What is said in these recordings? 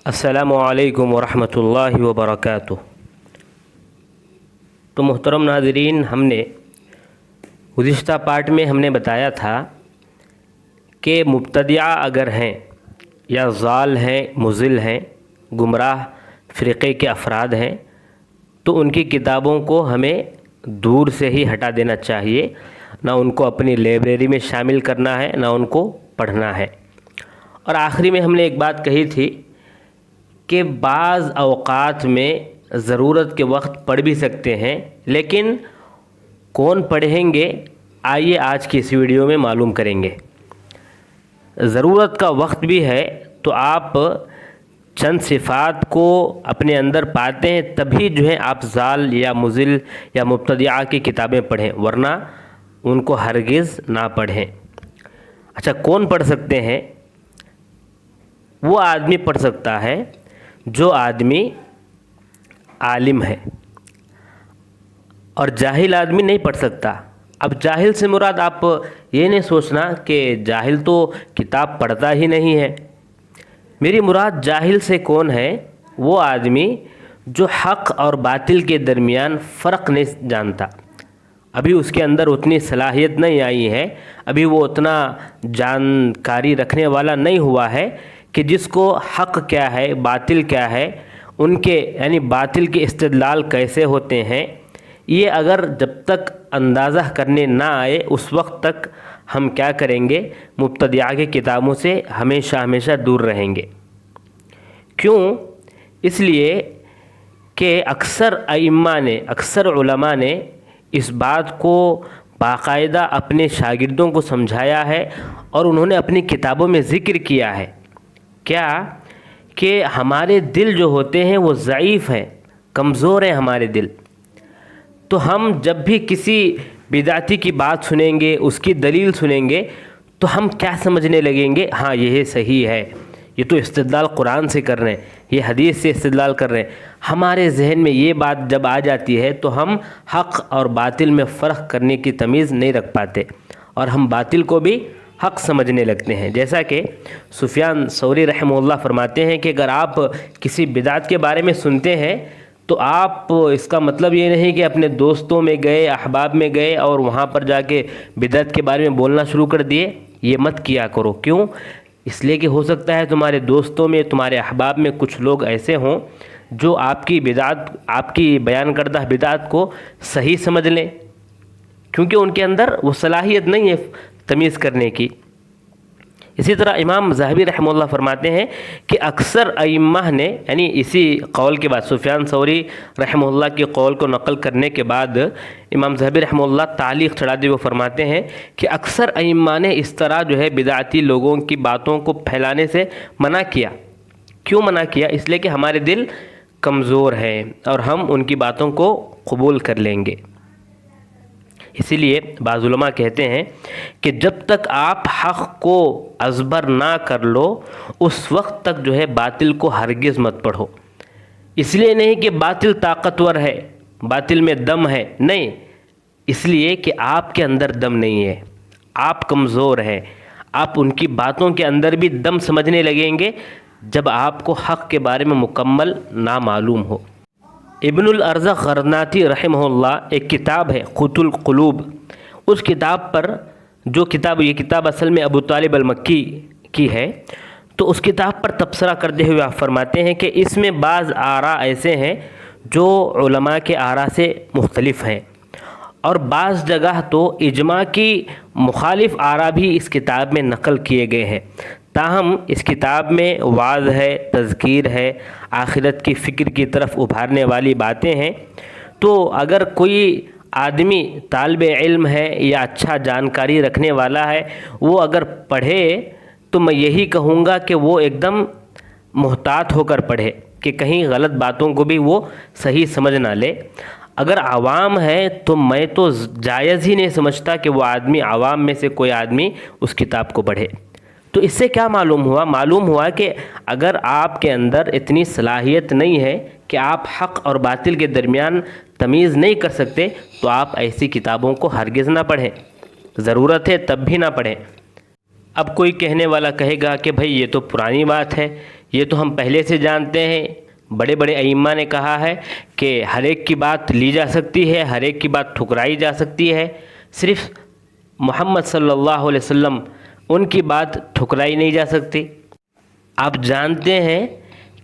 السلام علیکم ورحمۃ اللہ وبرکاتہ۔ تو محترم ناظرین، ہم نے گزشتہ پارٹ میں ہم نے بتایا تھا کہ مبتدعہ اگر ہیں یا ضال ہیں، مضل ہیں، گمراہ فرقے کے افراد ہیں تو ان کی کتابوں کو ہمیں دور سے ہی ہٹا دینا چاہیے، نہ ان کو اپنی لائبریری میں شامل کرنا ہے، نہ ان کو پڑھنا ہے۔ اور آخری میں ہم نے ایک بات کہی تھی کہ بعض اوقات میں ضرورت کے وقت پڑھ بھی سکتے ہیں، لیکن کون پڑھیں گے، آئیے آج کی اس ویڈیو میں معلوم کریں گے۔ ضرورت کا وقت بھی ہے تو آپ چند صفات کو اپنے اندر پاتے ہیں تبھی جو ہے آپ ضال یا مضل یا مبتدعہ کی کتابیں پڑھیں، ورنہ ان کو ہرگز نہ پڑھیں۔ اچھا، کون پڑھ سکتے ہیں؟ وہ آدمی پڑھ سکتا ہے جو آدمی عالم ہے، اور جاہل آدمی نہیں پڑھ سکتا۔ اب جاہل سے مراد آپ یہ نہیں سوچنا کہ جاہل تو کتاب پڑھتا ہی نہیں ہے۔ میری مراد جاہل سے کون ہے؟ وہ آدمی جو حق اور باطل کے درمیان فرق نہیں جانتا، ابھی اس کے اندر اتنی صلاحیت نہیں آئی ہے، ابھی وہ اتنا جانکاری رکھنے والا نہیں ہوا ہے کہ جس کو حق کیا ہے، باطل کیا ہے، ان کے یعنی باطل کے استدلال کیسے ہوتے ہیں، یہ اگر جب تک اندازہ کرنے نہ آئے اس وقت تک ہم کیا کریں گے؟ مبتدعہ کی کتابوں سے ہمیشہ ہمیشہ دور رہیں گے۔ کیوں؟ اس لیے کہ اکثر ائمہ نے، اکثر علماء نے اس بات کو باقاعدہ اپنے شاگردوں کو سمجھایا ہے، اور انہوں نے اپنی کتابوں میں ذکر کیا ہے کیا کہ ہمارے دل جو ہوتے ہیں وہ ضعیف ہیں، کمزور ہیں ہمارے دل۔ تو ہم جب بھی کسی بدعتی کی بات سنیں گے، اس کی دلیل سنیں گے، تو ہم کیا سمجھنے لگیں گے؟ ہاں، یہ صحیح ہے، یہ تو استدلال قرآن سے کر رہے ہیں، یہ حدیث سے استدلال کر رہے ہیں۔ ہمارے ذہن میں یہ بات جب آ جاتی ہے تو ہم حق اور باطل میں فرق کرنے کی تمیز نہیں رکھ پاتے، اور ہم باطل کو بھی حق سمجھنے لگتے ہیں۔ جیسا کہ سفیان ثوری رحمہ اللہ فرماتے ہیں کہ اگر آپ کسی بدعت کے بارے میں سنتے ہیں تو آپ اس کا مطلب یہ نہیں کہ اپنے دوستوں میں گئے، احباب میں گئے اور وہاں پر جا کے بدعت کے بارے میں بولنا شروع کر دیے، یہ مت کیا کرو۔ کیوں؟ اس لیے کہ ہو سکتا ہے تمہارے دوستوں میں، تمہارے احباب میں کچھ لوگ ایسے ہوں جو آپ کی بدعت، آپ کی بیان کردہ بدعت کو صحیح سمجھ لیں، کیونکہ ان کے اندر وہ صلاحیت نہیں ہے تمیز کرنے کی۔ اسی طرح امام ذہبی رحمہ اللہ فرماتے ہیں کہ اکثر ائمہ نے، یعنی اسی قول کے بعد سفیان ثوری رحمہ اللہ کے قول کو نقل کرنے کے بعد امام ذہبی رحمہ اللہ تعلیق چڑھاتے ہوئے فرماتے ہیں کہ اکثر ائمہ نے اس طرح جو ہے بدعتی لوگوں کی باتوں کو پھیلانے سے منع کیا۔ کیوں منع کیا؟ اس لیے کہ ہمارے دل کمزور ہیں اور ہم ان کی باتوں کو قبول کر لیں گے۔ اسی لیے بعض علماء کہتے ہیں کہ جب تک آپ حق کو ازبر نہ کر لو اس وقت تک جو ہے باطل کو ہرگز مت پڑھو۔ اس لیے نہیں کہ باطل طاقتور ہے، باطل میں دم ہے، نہیں، اس لیے کہ آپ کے اندر دم نہیں ہے، آپ کمزور ہیں۔ آپ ان کی باتوں کے اندر بھی دم سمجھنے لگیں گے جب آپ کو حق کے بارے میں مکمل نہ معلوم ہو۔ ابن الارزق غرناطی رحمہ اللہ ایک کتاب ہے قوت القلوب، اس کتاب پر یہ کتاب اصل میں ابو طالب المکی کی ہے، تو اس کتاب پر تبصرہ کرتے ہوئے آپ فرماتے ہیں کہ اس میں بعض آراء ایسے ہیں جو علماء کے آراء سے مختلف ہیں، اور بعض جگہ تو اجماع کی مخالف آراء بھی اس کتاب میں نقل کیے گئے ہیں۔ تاہم اس کتاب میں وعظ ہے، تذکیر ہے، آخرت کی فکر کی طرف ابھارنے والی باتیں ہیں، تو اگر کوئی آدمی طالب علم ہے یا اچھا جانکاری رکھنے والا ہے، وہ اگر پڑھے تو میں یہی کہوں گا کہ وہ ایک دم محتاط ہو کر پڑھے کہ کہیں غلط باتوں کو بھی وہ صحیح سمجھ نہ لے۔ اگر عوام ہے تو میں تو جائز ہی نہیں سمجھتا کہ وہ آدمی، عوام میں سے کوئی آدمی اس کتاب کو پڑھے۔ تو اس سے کیا معلوم ہوا؟ معلوم ہوا کہ اگر آپ کے اندر اتنی صلاحیت نہیں ہے کہ آپ حق اور باطل کے درمیان تمیز نہیں کر سکتے تو آپ ایسی کتابوں کو ہرگز نہ پڑھیں، ضرورت ہے تب بھی نہ پڑھیں۔ اب کوئی کہنے والا کہے گا کہ بھائی یہ تو پرانی بات ہے، یہ تو ہم پہلے سے جانتے ہیں، بڑے بڑے ائمہ نے کہا ہے کہ ہر ایک کی بات لی جا سکتی ہے، ہر ایک کی بات ٹھکرائی جا سکتی ہے، صرف محمد صلی اللہ علیہ وسلم ان کی بات ٹھکرائی نہیں جا سکتی۔ آپ جانتے ہیں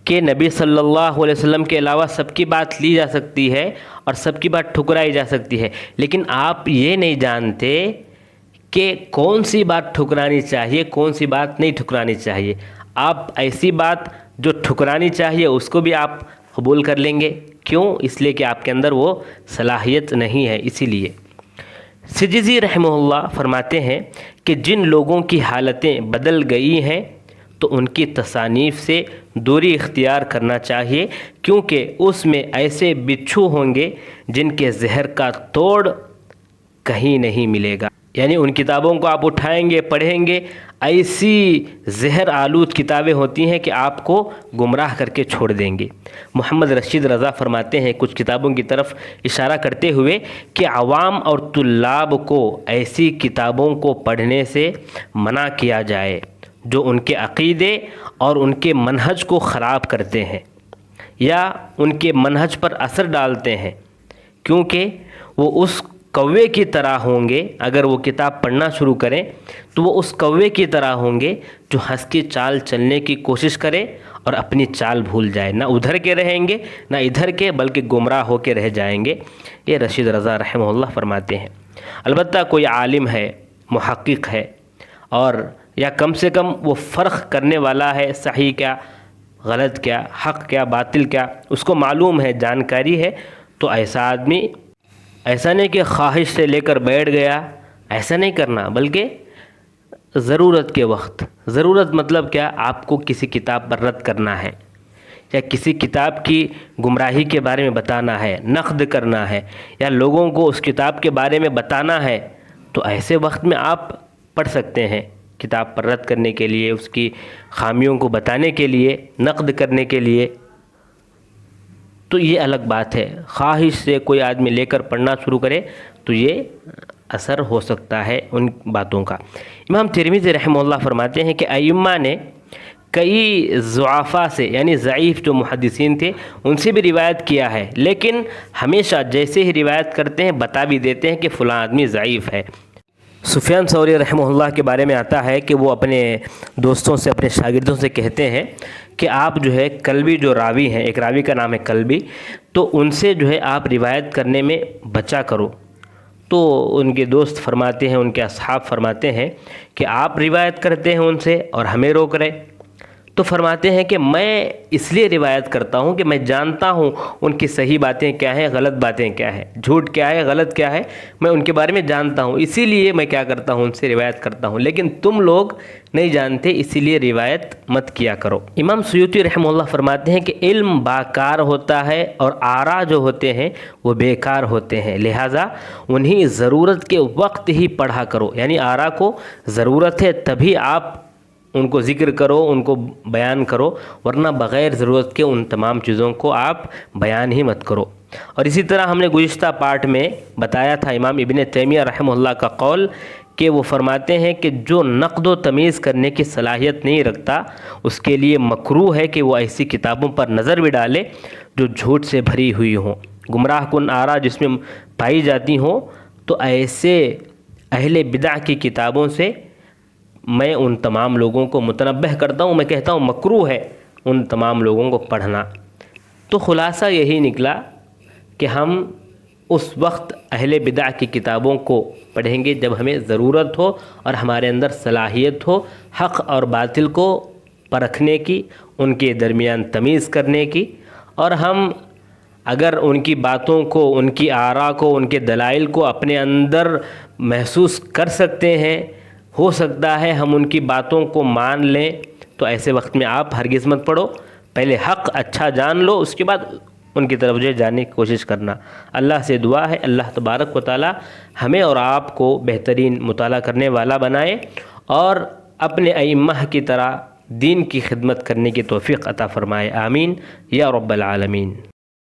کہ نبی صلی اللہ علیہ وسلم کے علاوہ سب کی بات لی جا سکتی ہے اور سب کی بات ٹھکرائی جا سکتی ہے، لیکن آپ یہ نہیں جانتے کہ کون سی بات ٹھکرانی چاہیے، کون سی بات نہیں ٹھکرانی چاہیے۔ آپ ایسی بات جو ٹھکرانی چاہیے اس کو بھی آپ قبول کر لیں گے، کیوں؟ اس لیے کہ آپ کے اندر وہ صلاحیت نہیں ہے۔ اسی لیے سجزی رحمہ اللہ فرماتے ہیں کہ جن لوگوں کی حالتیں بدل گئی ہیں تو ان کی تصانیف سے دوری اختیار کرنا چاہیے، کیونکہ اس میں ایسے بچھو ہوں گے جن کے زہر کا توڑ کہیں نہیں ملے گا۔ یعنی ان کتابوں کو آپ اٹھائیں گے، پڑھیں گے، ایسی زہر آلود کتابیں ہوتی ہیں کہ آپ کو گمراہ کر کے چھوڑ دیں گے۔ محمد رشید رضا فرماتے ہیں کچھ کتابوں کی طرف اشارہ کرتے ہوئے کہ عوام اور طلاب کو ایسی کتابوں کو پڑھنے سے منع کیا جائے جو ان کے عقیدے اور ان کے منہج کو خراب کرتے ہیں یا ان کے منہج پر اثر ڈالتے ہیں، کیونکہ وہ اس کوے کی طرح ہوں گے۔ اگر وہ کتاب پڑھنا شروع کریں تو وہ اس کوے کی طرح ہوں گے جو ہنس کی چال چلنے کی کوشش کرے اور اپنی چال بھول جائے، نہ ادھر کے رہیں گے نہ ادھر کے، بلکہ گمراہ ہو کے رہ جائیں گے۔ یہ رشید رضا رحمہ اللہ فرماتے ہیں۔ البتہ کوئی عالم ہے، محقق ہے، اور یا کم سے کم وہ فرق کرنے والا ہے، صحیح کیا، غلط کیا، حق کیا، باطل کیا، اس کو معلوم ہے، جانکاری ہے، تو ایسا آدمی ایسا نہیں کہ خواہش سے لے کر بیٹھ گیا، ایسا نہیں کرنا، بلکہ ضرورت کے وقت، ضرورت مطلب کیا، آپ کو کسی کتاب پر رد کرنا ہے یا کسی کتاب کی گمراہی کے بارے میں بتانا ہے، نقد کرنا ہے، یا لوگوں کو اس کتاب کے بارے میں بتانا ہے، تو ایسے وقت میں آپ پڑھ سکتے ہیں، کتاب پر رد کرنے کے لیے، اس کی خامیوں کو بتانے کے لیے، نقد کرنے کے لیے، تو یہ الگ بات ہے۔ خواہش سے کوئی آدمی لے کر پڑھنا شروع کرے تو یہ اثر ہو سکتا ہے ان باتوں کا۔ امام ترمذی رحمہ اللہ فرماتے ہیں کہ ائمہ نے کئی ضعفاء سے، یعنی ضعیف جو محدثین تھے، ان سے بھی روایت کیا ہے، لیکن ہمیشہ جیسے ہی روایت کرتے ہیں بتا بھی دیتے ہیں کہ فلاں آدمی ضعیف ہے۔ سفیان ثوری رحمہ اللہ کے بارے میں آتا ہے کہ وہ اپنے دوستوں سے، اپنے شاگردوں سے کہتے ہیں کہ آپ جو ہے کلبی جو راوی ہیں، ایک راوی کا نام ہے کلبی، تو ان سے جو ہے آپ روایت کرنے میں بچا کرو۔ تو ان کے دوست فرماتے ہیں، ان کے اصحاب فرماتے ہیں کہ آپ روایت کرتے ہیں ان سے اور ہمیں روک رہے۔ تو فرماتے ہیں کہ میں اس لیے روایت کرتا ہوں کہ میں جانتا ہوں ان کی صحیح باتیں کیا ہیں، غلط باتیں کیا ہیں، جھوٹ کیا ہے، غلط کیا ہے، میں ان کے بارے میں جانتا ہوں، اسی لیے میں کیا کرتا ہوں، ان سے روایت کرتا ہوں، لیکن تم لوگ نہیں جانتے، اسی لیے روایت مت کیا کرو۔ امام سیوطی رحمہ اللہ فرماتے ہیں کہ علم باکار ہوتا ہے اور آراء جو ہوتے ہیں وہ بیکار ہوتے ہیں، لہٰذا انہیں ضرورت کے وقت ہی پڑھا کرو، یعنی آراء کو ضرورت ہے تبھی آپ ان کو ذکر کرو، ان کو بیان کرو، ورنہ بغیر ضرورت کے ان تمام چیزوں کو آپ بیان ہی مت کرو۔ اور اسی طرح ہم نے گزشتہ پارٹ میں بتایا تھا امام ابن تیمیہ رحمہ اللہ کا قول کہ وہ فرماتے ہیں کہ جو نقد و تمیز کرنے کی صلاحیت نہیں رکھتا اس کے لیے مکروہ ہے کہ وہ ایسی کتابوں پر نظر بھی ڈالے جو جھوٹ سے بھری ہوئی ہوں، گمراہ کن آراء جس میں پائی جاتی ہوں، تو ایسے اہل بدع کی کتابوں سے میں ان تمام لوگوں کو متنبہ کرتا ہوں، میں کہتا ہوں مکروہ ہے ان تمام لوگوں کو پڑھنا۔ تو خلاصہ یہی نکلا کہ ہم اس وقت اہل بدع کی کتابوں کو پڑھیں گے جب ہمیں ضرورت ہو اور ہمارے اندر صلاحیت ہو حق اور باطل کو پرکھنے کی، ان کے درمیان تمیز کرنے کی، اور ہم اگر ان کی باتوں کو، ان کی آراء کو، ان کے دلائل کو اپنے اندر محسوس کر سکتے ہیں، ہو سکتا ہے ہم ان کی باتوں کو مان لیں، تو ایسے وقت میں آپ ہرگز مت پڑھو، پہلے حق اچھا جان لو، اس کے بعد ان کی طرف جو جاننے کی کوشش کرنا۔ اللہ سے دعا ہے اللہ تبارک و تعالی ہمیں اور آپ کو بہترین مطالعہ کرنے والا بنائے اور اپنے ائمہ کی طرح دین کی خدمت کرنے کی توفیق عطا فرمائے، آمین یا رب العالمین۔